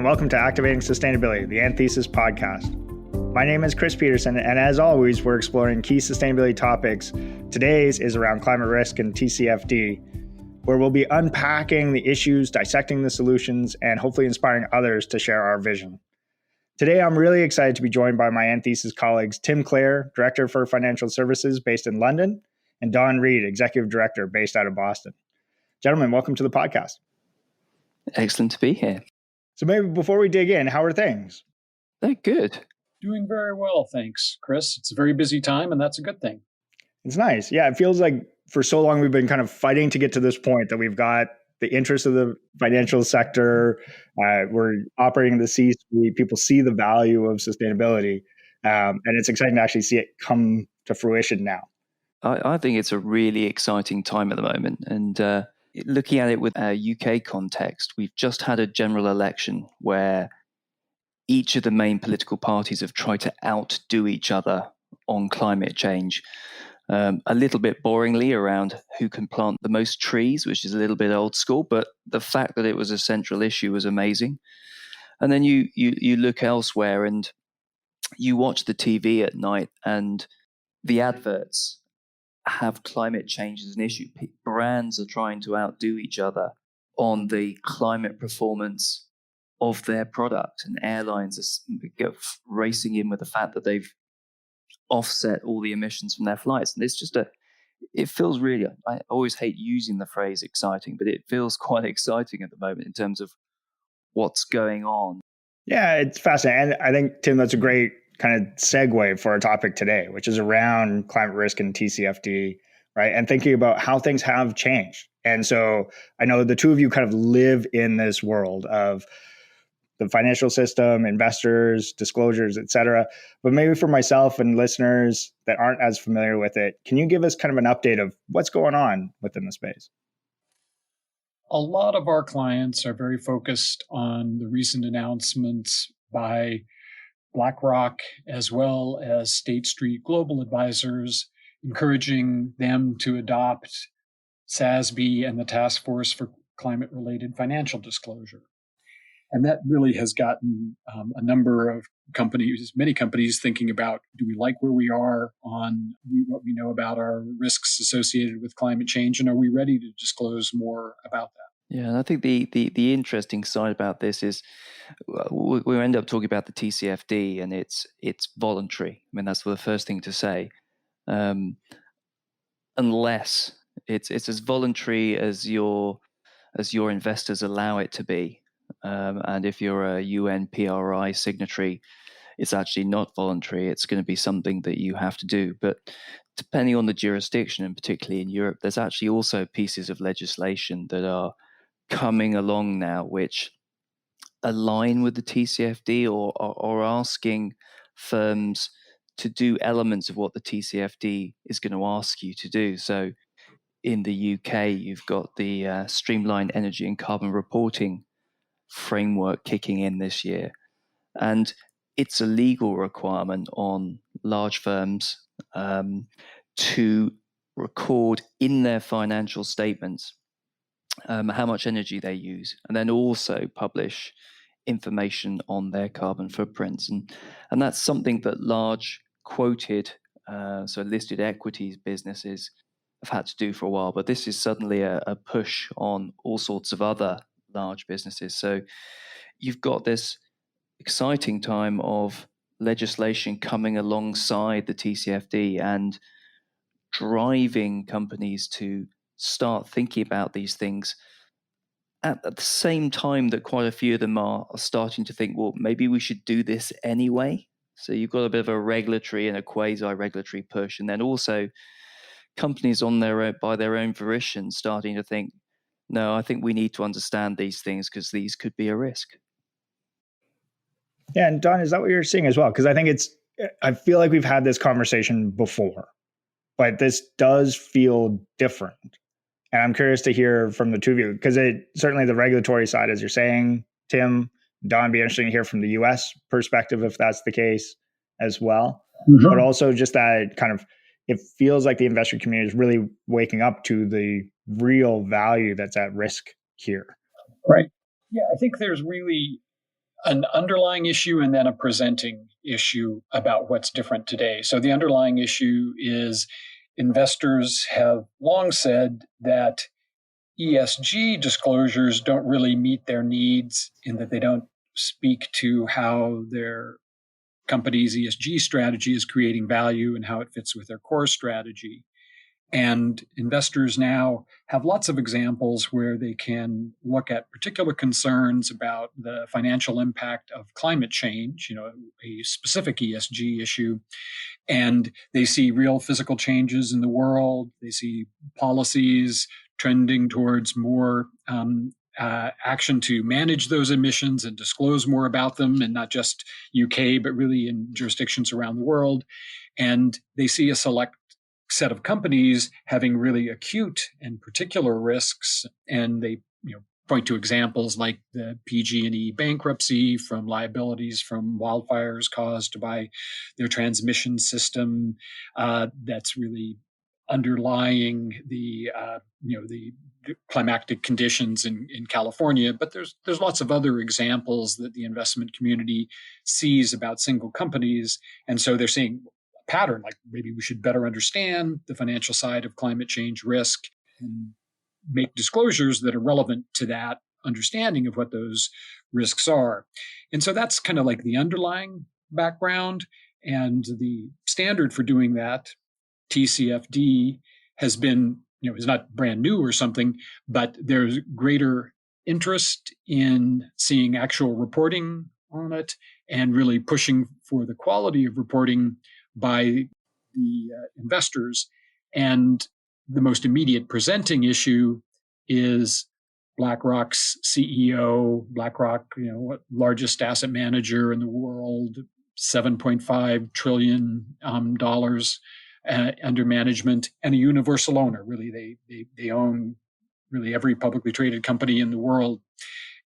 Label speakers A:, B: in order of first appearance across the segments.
A: welcome to Activating Sustainability, the Anthesis podcast. My name is Chris Peterson, and as always, we're exploring key sustainability topics. Today's is around climate risk and TCFD, where we'll be unpacking the issues, dissecting the solutions, and hopefully inspiring others to share our vision. Today, I'm really excited to be joined by my Anthesis colleagues, Tim Clare, Director for Financial Services based in London, and Don Reed, Executive Director based out of Boston. Gentlemen, welcome to the podcast.
B: Excellent to be here.
A: So maybe before we dig in, how are things?
B: They're good.
C: Doing very well, thanks, Chris. It's a very busy time, and that's a good thing.
A: It's nice. Yeah, it feels like for so long we've been kind of fighting to get to this point that we've got the interests of the financial sector. We're operating in the C-suite. People see the value of sustainability, and it's exciting to actually see it come to fruition now.
B: I think it's a really exciting time at the moment. And looking at it with a UK context, we've just had a general election where each of the main political parties have tried to outdo each other on climate change. A little bit boringly around who can plant the most trees, which is a little bit old school, but the fact that it was a central issue was amazing. And then you look elsewhere and you watch the TV at night and the adverts have climate change as an issue. Brands are trying to outdo each other on the climate performance of their product, and airlines are racing in with the fact that they've offset all the emissions from their flights. And it's just it feels really, I always hate using the phrase exciting, but it feels quite exciting at the moment in terms of what's going on.
A: Yeah, it's fascinating. And I think, Tim, that's a great kind of segue for our topic today, which is around climate risk and TCFD, right? And thinking about how things have changed. And so I know the two of you kind of live in this world of the financial system, investors, disclosures, et cetera. But maybe for myself and listeners that aren't as familiar with it, can you give us kind of an update of what's going on within the space?
C: A lot of our clients are very focused on the recent announcements by BlackRock, as well as State Street Global Advisors, encouraging them to adopt SASB and the Task Force for Climate-Related Financial Disclosure. And that really has gotten a number of companies, many companies, thinking about, do we like where we are on what we know about our risks associated with climate change, and are we ready to disclose more about that?
B: Yeah, and I think the interesting side about this is we end up talking about the TCFD, and it's voluntary. I mean, that's the first thing to say. Unless it's as voluntary as your investors allow it to be. And if you're a UN PRI signatory, it's actually not voluntary. It's going to be something that you have to do. But depending on the jurisdiction, and particularly in Europe, there's actually also pieces of legislation that are coming along now which align with the TCFD or asking firms to do elements of what the TCFD is going to ask you to do. So in the UK, you've got the Streamlined Energy and Carbon Reporting framework kicking in this year. And it's a legal requirement on large firms to record in their financial statements how much energy they use, and then also publish information on their carbon footprints. And that's something that large quoted, so listed equities businesses have had to do for a while. But this is suddenly a push on all sorts of other large businesses. So you've got this exciting time of legislation coming alongside the TCFD and driving companies to start thinking about these things at the same time that quite a few of them are starting to think, well, maybe we should do this anyway. So you've got a bit of a regulatory and a quasi-regulatory push, and then also companies on their own, by their own volition, starting to think, no, I think we need to understand these things because these could be a risk.
A: Yeah, and Don, is that what you're seeing as well? Because I feel like we've had this conversation before, but this does feel different. And I'm curious to hear from the two of you, because certainly the regulatory side, as you're saying, Tim, Don, be interesting to hear from the US perspective if that's the case as well. Mm-hmm. But also just that kind of, it feels like the investor community is really waking up to the real value that's at risk here.
C: Right. Yeah, I think there's really an underlying issue and then a presenting issue about what's different today. So the underlying issue is investors have long said that ESG disclosures don't really meet their needs in that they don't speak to how their company's ESG strategy is creating value and how it fits with their core strategy. And investors now have lots of examples where they can look at particular concerns about the financial impact of climate change, a specific ESG issue, and they see real physical changes in the world. They see policies trending towards more action to manage those emissions and disclose more about them, and not just UK, but really in jurisdictions around the world. And they see a select set of companies having really acute and particular risks, and they point to examples like the PG&E bankruptcy from liabilities from wildfires caused by their transmission system. That's really underlying the climatic conditions in California. But there's lots of other examples that the investment community sees about single companies, and so they're seeing a pattern, like maybe we should better understand the financial side of climate change risk and make disclosures that are relevant to that understanding of what those risks are. And so that's kind of like the underlying background. And the standard for doing that, TCFD, has been, is not brand new or something, but there's greater interest in seeing actual reporting on it and really pushing for the quality of reporting by the investors. And the most immediate presenting issue is BlackRock's CEO. BlackRock, largest asset manager in the world, $7.5 trillion under management, and a universal owner. Really, they own really every publicly traded company in the world.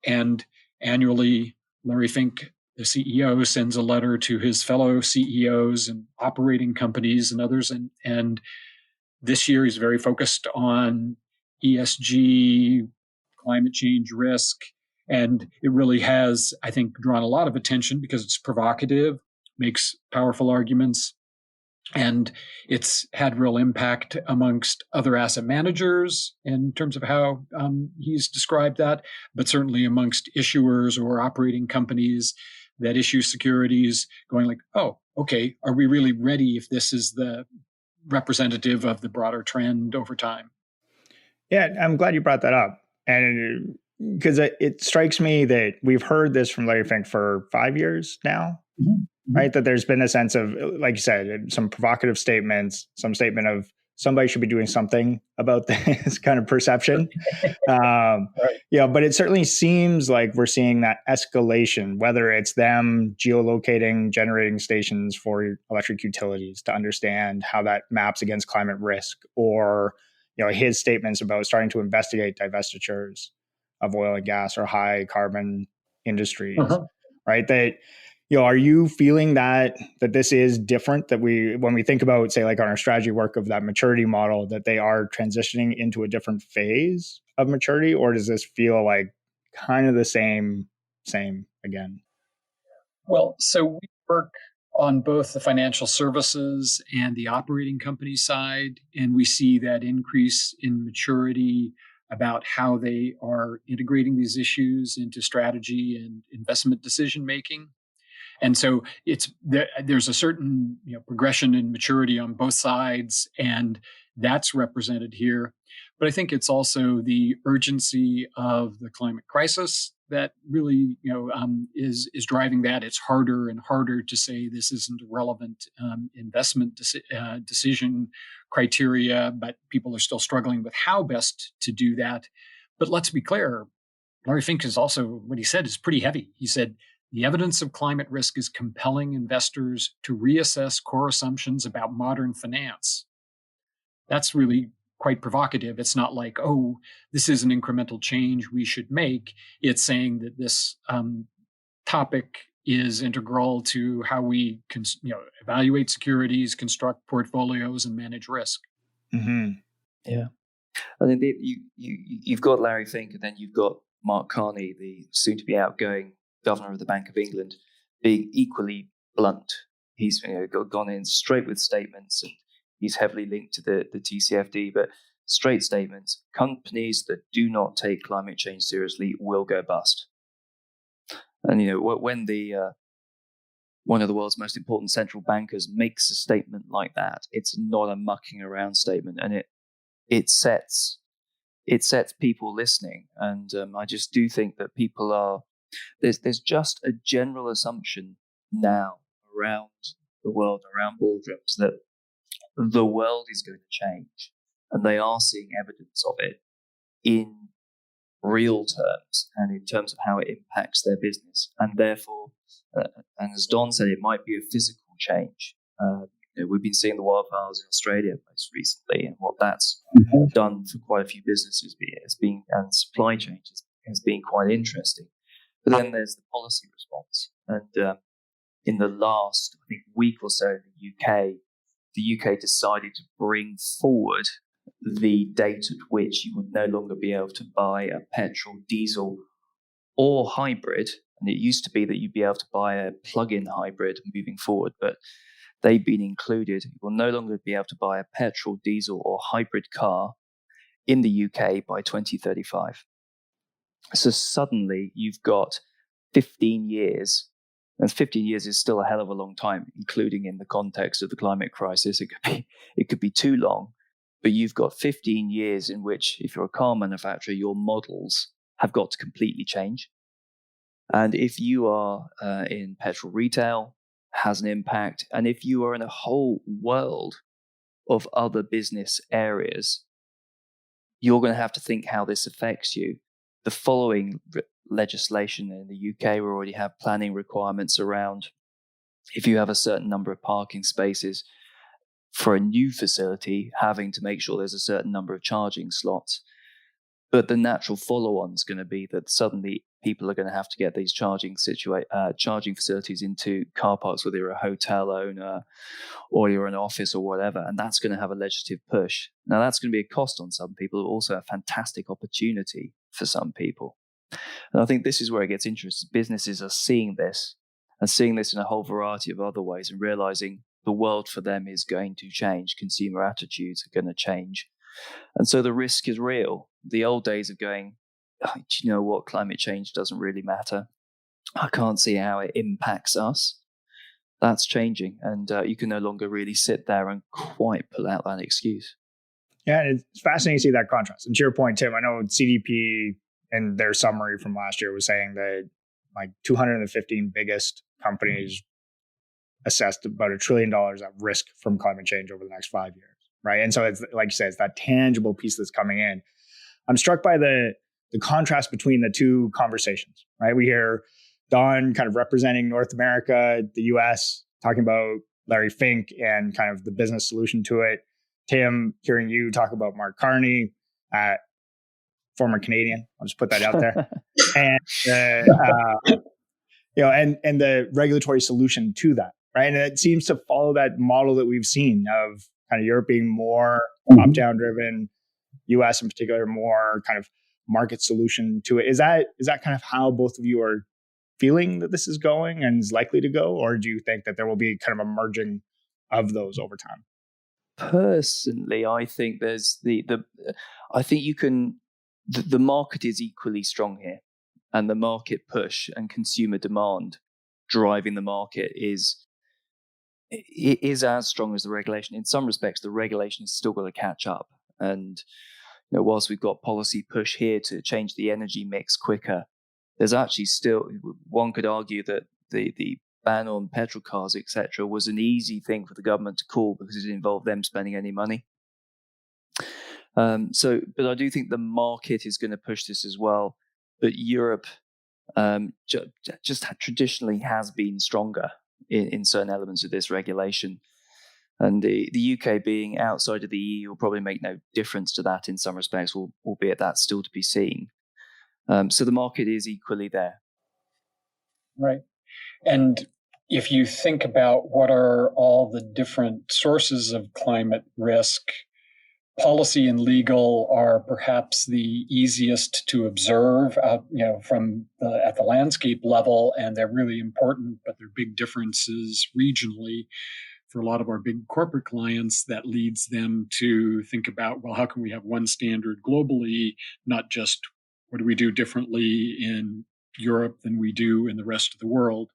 C: And annually, Larry Fink, the CEO, sends a letter to his fellow CEOs and operating companies and others. And this year, he's very focused on ESG, climate change risk. And it really has, I think, drawn a lot of attention because it's provocative, makes powerful arguments, and it's had real impact amongst other asset managers in terms of how he's described that, but certainly amongst issuers or operating companies that issue securities, going like, oh, okay, are we really ready if this is the representative of the broader trend over time?
A: Yeah, I'm glad you brought that up. And because it strikes me that we've heard this from Larry Fink for 5 years now, right? That there's been a sense of, like you said, some provocative statements, some statement of somebody should be doing something about this kind of perception. Right. But it certainly seems like we're seeing that escalation, whether it's them geolocating generating stations for electric utilities to understand how that maps against climate risk, or his statements about starting to investigate divestitures of oil and gas or high carbon industries, right? That, are you feeling that this is different, that when we think about, say, like on our strategy work of that maturity model, that they are transitioning into a different phase of maturity, or does this feel like kind of the same again?
C: Well, so we work on both the financial services and the operating company side, and we see that increase in maturity about how they are integrating these issues into strategy and investment decision making. And so there's a certain progression in maturity on both sides, and that's represented here. But I think it's also the urgency of the climate crisis that really is driving that. It's harder and harder to say this isn't a relevant investment decision criteria, but people are still struggling with how best to do that. But let's be clear, Larry Fink is also, what he said is pretty heavy. He said, the evidence of climate risk is compelling investors to reassess core assumptions about modern finance. That's really quite provocative. It's not like, oh, this is an incremental change we should make. It's saying that this topic is integral to how we can, evaluate securities, construct portfolios, and manage risk.
B: Mm-hmm. Yeah, I think you've got Larry Fink, and then you've got Mark Carney, the soon-to-be outgoing governor of the Bank of England, being equally blunt. He's gone in straight with statements, and he's heavily linked to the TCFD, but straight statements. Companies that do not take climate change seriously will go bust. And when one of the world's most important central bankers makes a statement like that, it's not a mucking around statement, and it sets people listening. And I just do think that people are there's just a general assumption now around the world, around boardrooms, that the world is going to change, and they are seeing evidence of it in real terms and in terms of how it impacts their business. And therefore, and as Don said, it might be a physical change. We've been seeing the wildfires in Australia most recently, and what that's done for quite a few businesses and supply chains has been quite interesting. But then there's the policy response. And in the last, I think, week or so in the UK decided to bring forward the date at which you would no longer be able to buy a petrol, diesel, or hybrid. And it used to be that you'd be able to buy a plug-in hybrid moving forward, but they've been included. You will no longer be able to buy a petrol, diesel, or hybrid car in the UK by 2035. So suddenly you've got 15 years, and 15 years is still a hell of a long time, including in the context of the climate crisis. It could be too long, but you've got 15 years in which, if you're a car manufacturer, your models have got to completely change. And if you are in petrol retail, has an impact. And if you are in a whole world of other business areas, you're going to have to think how this affects you. The following legislation in the UK, we already have planning requirements around if you have a certain number of parking spaces for a new facility, having to make sure there's a certain number of charging slots. But the natural follow-on is going to be that suddenly people are going to have to get these charging facilities into car parks, whether you're a hotel owner or you're an office or whatever, and that's going to have a legislative push. Now, that's going to be a cost on some people, but also a fantastic opportunity for some people. And I think this is where it gets interesting. Businesses are seeing this and seeing this in a whole variety of other ways and realizing the world for them is going to change. Consumer attitudes are going to change. And so the risk is real. The old days of going, oh, do you know what? Climate change doesn't really matter. I can't see how it impacts us. That's changing. And you can no longer really sit there and quite pull out that excuse.
A: Yeah, and it's fascinating to see that contrast. And to your point, Tim, I know CDP in their summary from last year was saying that like 215 biggest companies assessed about $1 trillion at risk from climate change over the next 5 years, right? And so it's like you said, it's that tangible piece that's coming in. I'm struck by the contrast between the two conversations, right? We hear Don kind of representing North America, the US, talking about Larry Fink and kind of the business solution to it. Tim, hearing you talk about Mark Carney, former Canadian. I'll just put that out there. And and the regulatory solution to that, right? And it seems to follow that model that we've seen of kind of Europe being more top-down driven, US in particular more kind of market solution to it. Is that kind of how both of you are feeling that this is going and is likely to go, or do you think that there will be kind of a merging of those over time?
B: Personally, I think there's the market is equally strong here, and the market push and consumer demand driving the market is as strong as the regulation. In some respects, the regulation is still got to catch up. And whilst we've got policy push here to change the energy mix quicker, there's actually still, one could argue that the ban on petrol cars, etc., was an easy thing for the government to call because it didn't involve them spending any money. But I do think the market is going to push this as well. But Europe just traditionally has been stronger in certain elements of this regulation. And the UK being outside of the EU will probably make no difference to that in some respects, albeit that's still to be seen. So the market is equally there.
C: Right. And if you think about what are all the different sources of climate risk, policy and legal are perhaps the easiest to observe, from at the landscape level, and they're really important, but there are big differences regionally for a lot of our big corporate clients. That leads them to think about, well, how can we have one standard globally, not just what do we do differently in Europe than we do in the rest of the world.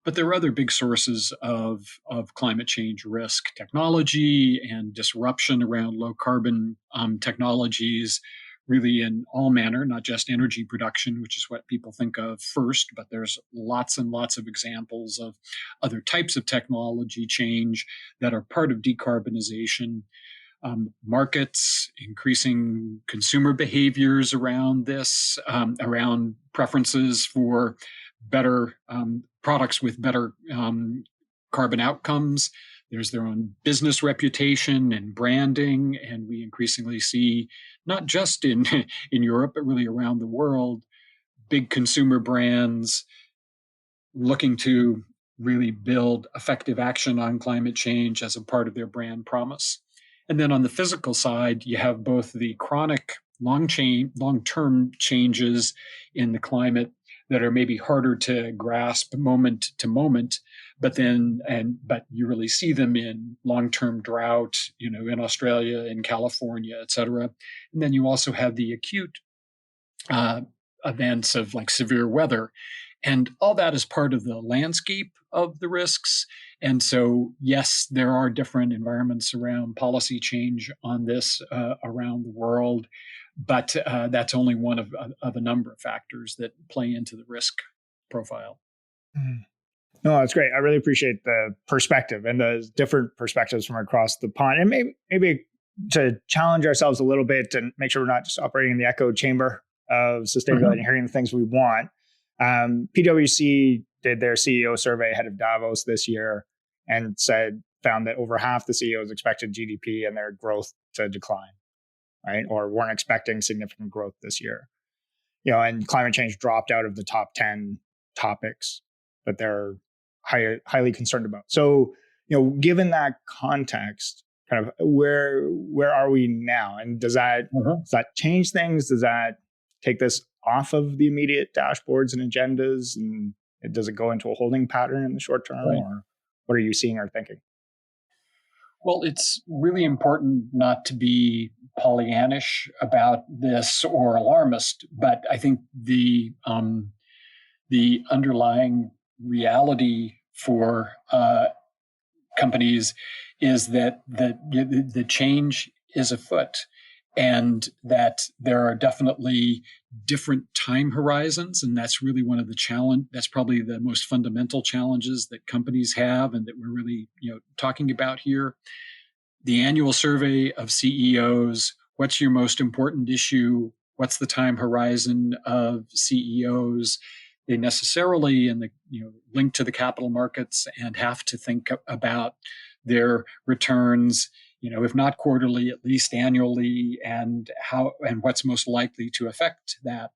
C: But there are other big sources of climate change risk: technology and disruption around low carbon technologies, really in all manner, not just energy production, which is what people think of first, but there's lots and lots of examples of other types of technology change that are part of decarbonization. Markets, increasing consumer behaviors around this, around preferences for better products with better carbon outcomes. There's their own business reputation and branding, and we increasingly see, not just in Europe, but really around the world, big consumer brands looking to really build effective action on climate change as a part of their brand promise. And then on the physical side, you have both the chronic long-term changes in the climate that are maybe harder to grasp moment to moment, but you really see them in long-term drought, in Australia, in California, et cetera. And then you also have the acute events of like severe weather. And all that is part of the landscape of the risks. And so, yes, there are different environments around policy change on this around the world, but that's only one of a number of factors that play into the risk profile.
A: No, that's great. I really appreciate the perspective and the different perspectives from across the pond. And maybe to challenge ourselves a little bit and make sure we're not just operating in the echo chamber of sustainability and hearing the things we want. PwC did their CEO survey ahead of Davos this year and found that over half the CEOs expected GDP and their growth to decline, right? Or weren't expecting significant growth this year. And climate change dropped out of the top 10 topics that they're highly concerned about. So, given that context, kind of where are we now? And does that change things? Does that take this off of the immediate dashboards and agendas? And does it go into a holding pattern in the short term? Right. Or what are you seeing or thinking?
C: Well, it's really important not to be Pollyannish about this or alarmist, but I think the underlying reality for companies is that the change is afoot, and that there are definitely different time horizons. And that's really one of the that's probably the most fundamental challenges that companies have and that we're really, talking about here. The annual survey of CEOs, what's your most important issue? What's the time horizon of CEOs? They necessarily link to the capital markets and have to think about their returns, if not quarterly, at least annually, and what's most likely to affect that.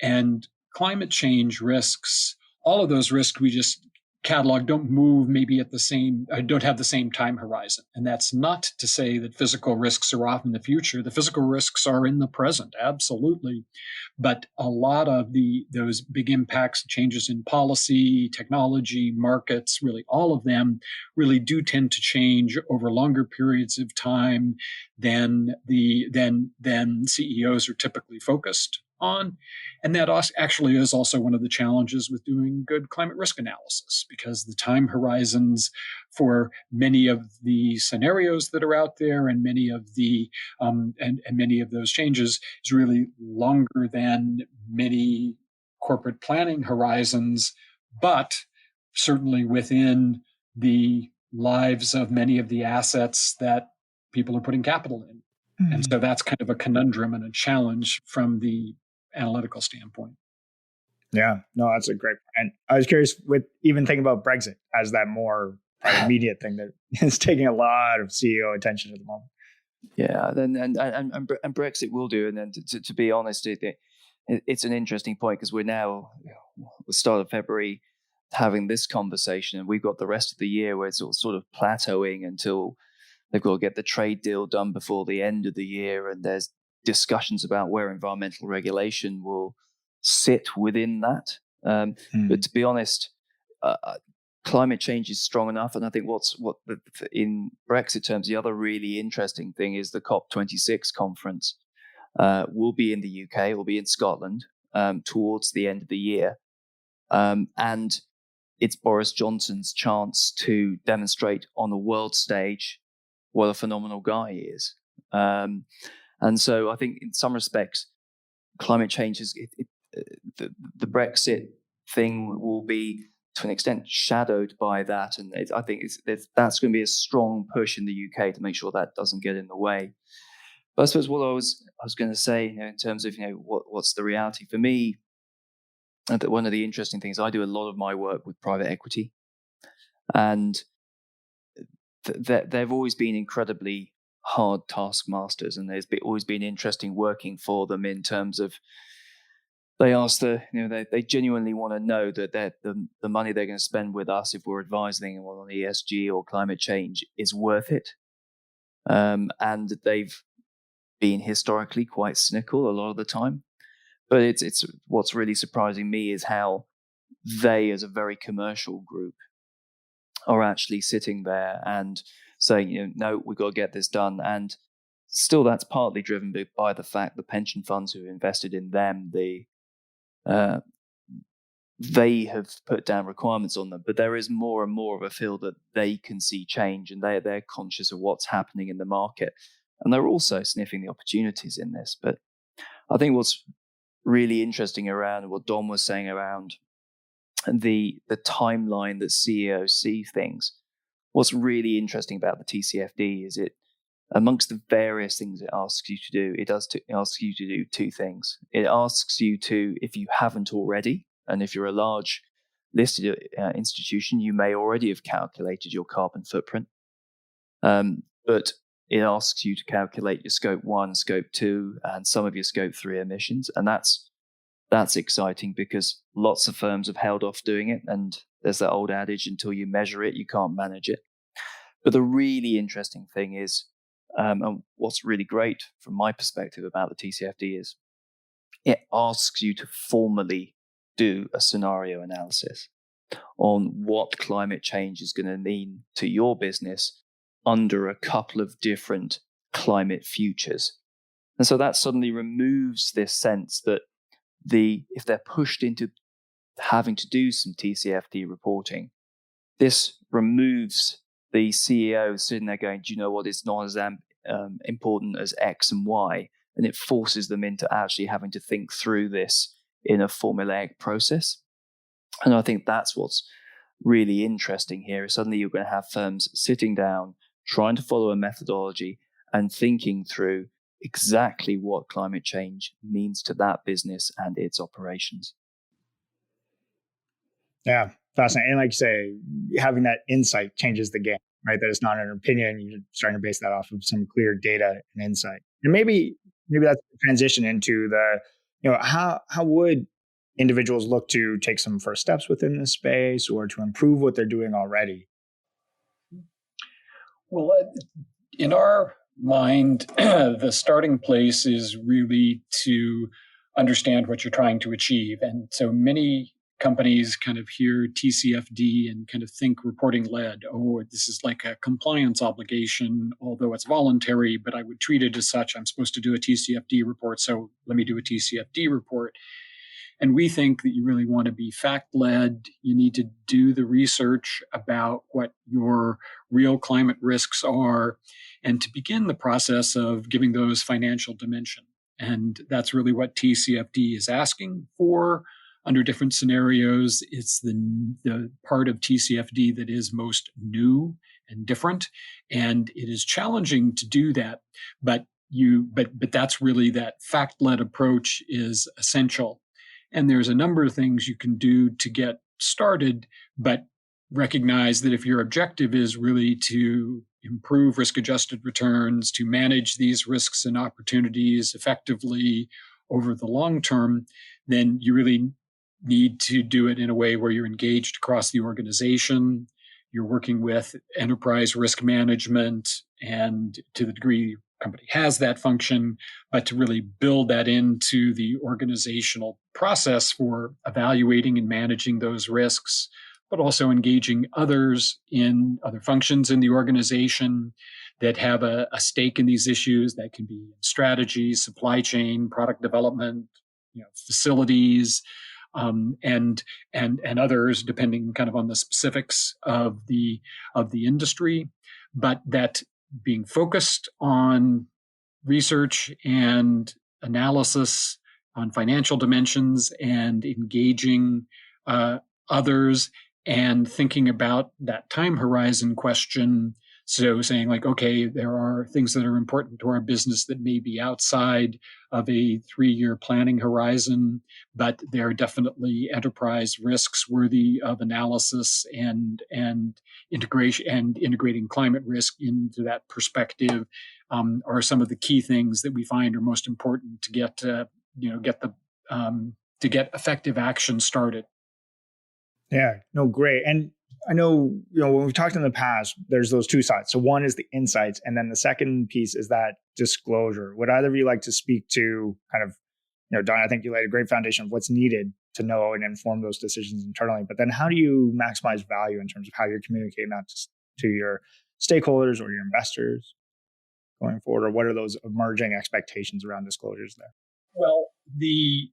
C: And climate change risks, all of those risks we just catalog, don't move maybe at don't have the same time horizon. And that's not to say that physical risks are off in the future. The physical risks are in the present, absolutely. But a lot of those big impacts, changes in policy, technology, markets, really all of them really do tend to change over longer periods of time than CEOs are typically focused on. And that actually is also one of the challenges with doing good climate risk analysis, because the time horizons for many of the scenarios that are out there and many of the and many of those changes is really longer than many corporate planning horizons, but certainly within the lives of many of the assets that people are putting capital in. And so that's kind of a conundrum and a challenge from the analytical standpoint.
A: Yeah, no, that's a great point. And I was curious with even thinking about Brexit as that more immediate thing that is taking a lot of CEO attention at the moment.
B: Yeah, and Brexit will do. And then to be honest, it's an interesting point because we're now the start of February having this conversation, and we've got the rest of the year where it's all sort of plateauing until they've got to get the trade deal done before the end of the year, and there's discussions about where environmental regulation will sit within that. But to be honest, climate change is strong enough, and I think in Brexit terms, the other really interesting thing is the COP26 conference will be in the UK, will be in Scotland towards the end of the year, and it's Boris Johnson's chance to demonstrate on the world stage what a phenomenal guy he is. And so I think in some respects, climate change is the Brexit thing will be to an extent shadowed by that. And I think that's going to be a strong push in the UK to make sure that doesn't get in the way. But I suppose what I was going to say, in terms of, what's the reality for me, and that one of the interesting things, I do a lot of my work with private equity, and they've always been incredibly hard taskmasters, and there's always been interesting working for them in terms of they ask they genuinely want to know that the money they're going to spend with us, if we're advising them on ESG or climate change, is worth it. And they've been historically quite cynical a lot of the time. But it's what's really surprising me is how they, as a very commercial group, are actually sitting there and saying, no, we've got to get this done. And still, that's partly driven by the fact the pension funds who invested in them, they have put down requirements on them. But there is more and more of a feel that they can see change, and they're conscious of what's happening in the market. And they're also sniffing the opportunities in this. But I think what's really interesting around what Don was saying around the timeline that CEOs see things. What's really interesting about the TCFD is it, amongst the various things it asks you to do, it asks you to do two things. It asks you to, if you haven't already, and if you're a large listed institution, you may already have calculated your carbon footprint. But it asks you to calculate your scope 1, scope 2, and some of your scope 3 emissions. And that's exciting because lots of firms have held off doing it. And there's that old adage, until you measure it, you can't manage it. But the really interesting thing is, and what's really great from my perspective about the TCFD is it asks you to formally do a scenario analysis on what climate change is going to mean to your business under a couple of different climate futures. And so that suddenly removes this sense that if they're pushed into having to do some TCFD reporting, this removes the CEO sitting there going, do you know what, it's not as important as X and Y, and it forces them into actually having to think through this in a formulaic process. And I think that's what's really interesting here, is suddenly you're going to have firms sitting down, trying to follow a methodology and thinking through exactly what climate change means to that business and its operations.
A: Yeah, fascinating. And like you say, having that insight changes the game, right? That it's not an opinion. You're starting to base that off of some clear data and insight. And maybe that's the transition into how would individuals look to take some first steps within this space or to improve what they're doing already?
C: Well, in our mind, the starting place is really to understand what you're trying to achieve. And so many companies kind of hear TCFD and kind of think reporting led. Oh, this is like a compliance obligation, although it's voluntary, but I would treat it as such. I'm supposed to do a TCFD report, so let me do a TCFD report. And we think that you really want to be fact-led. You need to do the research about what your real climate risks are and to begin the process of giving those financial dimension. And that's really what TCFD is asking for under different scenarios. It's the part of TCFD that is most new and different. And it is challenging to do that. But that's really that fact-led approach is essential. And there's a number of things you can do to get started, but recognize that if your objective is really to improve risk-adjusted returns, to manage these risks and opportunities effectively over the long term, then you really need to do it in a way where you're engaged across the organization. You're working with enterprise risk management and to the degree company has that function, but to really build that into the organizational process for evaluating and managing those risks, but also engaging others in other functions in the organization that have a stake in these issues. That can be strategy, supply chain, product development, facilities, and others, depending kind of on the specifics of the industry, but that being focused on research and analysis on financial dimensions and engaging others and thinking about that time horizon question. So saying like, okay, there are things that are important to our business that may be outside of a 3-year planning horizon, but there are definitely enterprise risks worthy of analysis and integration, and integrating climate risk into that perspective are some of the key things that we find are most important to get effective action started.
A: Yeah, no, great. And I know, when we've talked in the past, there's those two sides. So one is the insights, and then the second piece is that disclosure. Would either of you like to speak to kind of, Don, I think you laid a great foundation of what's needed to know and inform those decisions internally, but then how do you maximize value in terms of how you're communicating that to your stakeholders or your investors going forward, or what are those emerging expectations around disclosures there?
C: Well, the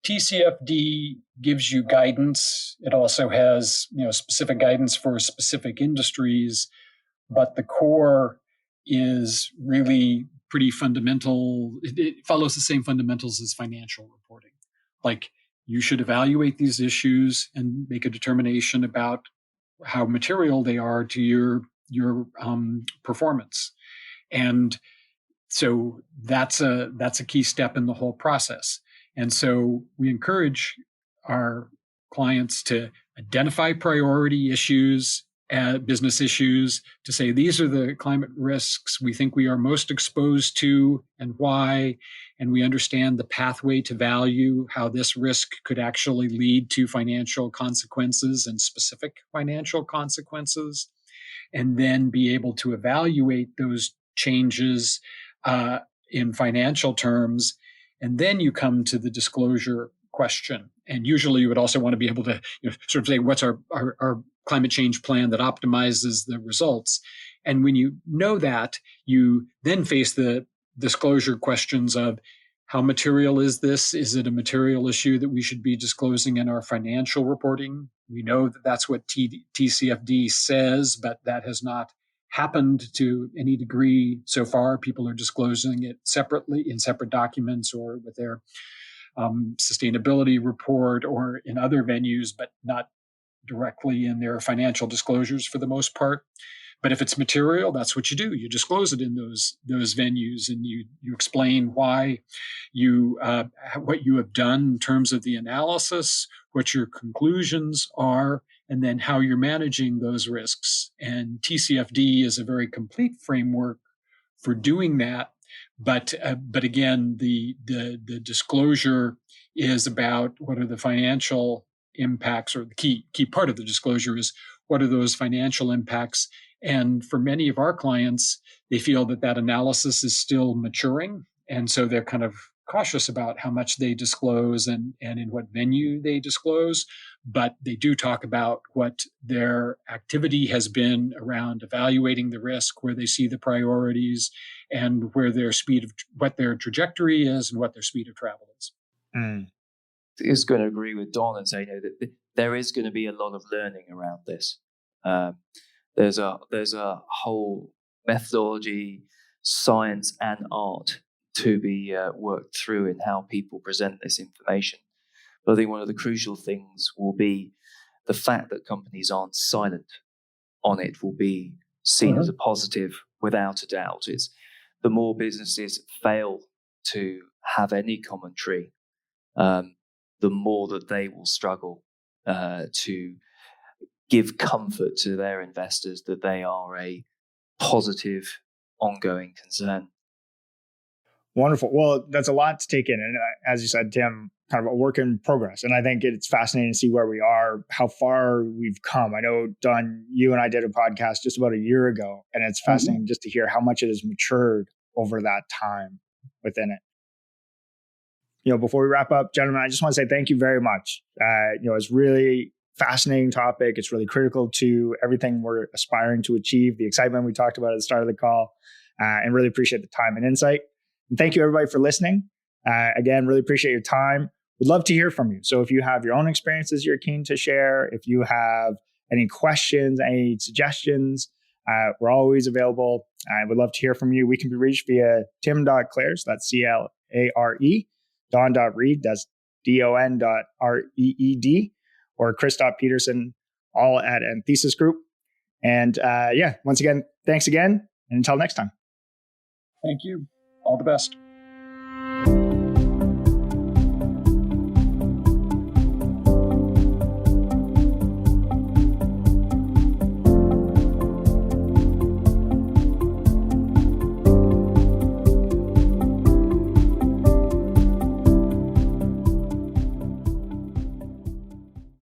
C: TCFD gives you guidance. It also has, specific guidance for specific industries, but the core is really pretty fundamental. It follows the same fundamentals as financial reporting. Like, you should evaluate these issues and make a determination about how material they are to your performance. And so that's a key step in the whole process. And so we encourage our clients to identify priority issues, business issues, to say, these are the climate risks we think we are most exposed to and why. And we understand the pathway to value, how this risk could actually lead to financial consequences and specific financial consequences, and then be able to evaluate those changes in financial terms. And then you come to the disclosure question. And usually you would also want to be able to sort of say, what's our climate change plan that optimizes the results? And when you know that, you then face the disclosure questions of, how material is this? Is it a material issue that we should be disclosing in our financial reporting? We know that that's what TCFD says, but that has not happened to any degree so far. People are disclosing it separately in separate documents or with their sustainability report or in other venues, but not directly in their financial disclosures for the most part. But if it's material, that's what you do. You disclose it in those venues, and you explain why what you have done in terms of the analysis, what your conclusions are, and then how you're managing those risks. And TCFD is a very complete framework for doing that. But again, the disclosure is about what are the financial impacts, or the key part of the disclosure is what are those financial impacts. And for many of our clients, they feel that analysis is still maturing. And so they're kind of cautious about how much they disclose and in what venue they disclose. But they do talk about what their activity has been around evaluating the risk, where they see the priorities, and where what their trajectory is and what their speed of travel is.
B: I was going to agree with Don and say, that there is going to be a lot of learning around this. There's a whole methodology, science, and art to be worked through in how people present this information. But I think one of the crucial things will be the fact that companies aren't silent on it will be seen as a positive without a doubt. It's the more businesses fail to have any commentary, the more that they will struggle to give comfort to their investors that they are a positive, ongoing concern.
A: Wonderful. Well, that's a lot to take in. And as you said, Tim, kind of a work in progress. And I think it's fascinating to see where we are, how far we've come. I know, Don, you and I did a podcast just about a year ago, and it's fascinating just to hear how much it has matured over that time within it. Before we wrap up, gentlemen, I just want to say thank you very much. It's really fascinating topic. It's really critical to everything we're aspiring to achieve, the excitement we talked about at the start of the call, and really appreciate the time and insight. And thank you, everybody, for listening. Again, really appreciate your time. We'd love to hear from you. So if you have your own experiences you're keen to share, if you have any questions, any suggestions, we're always available. I would love to hear from you. We can be reached via tim.clare, so that's CLARE, don.reed, that's don.reed, or chris.peterson, all at Anthesis Group. And once again, thanks again. And until next time.
C: Thank you. All the best.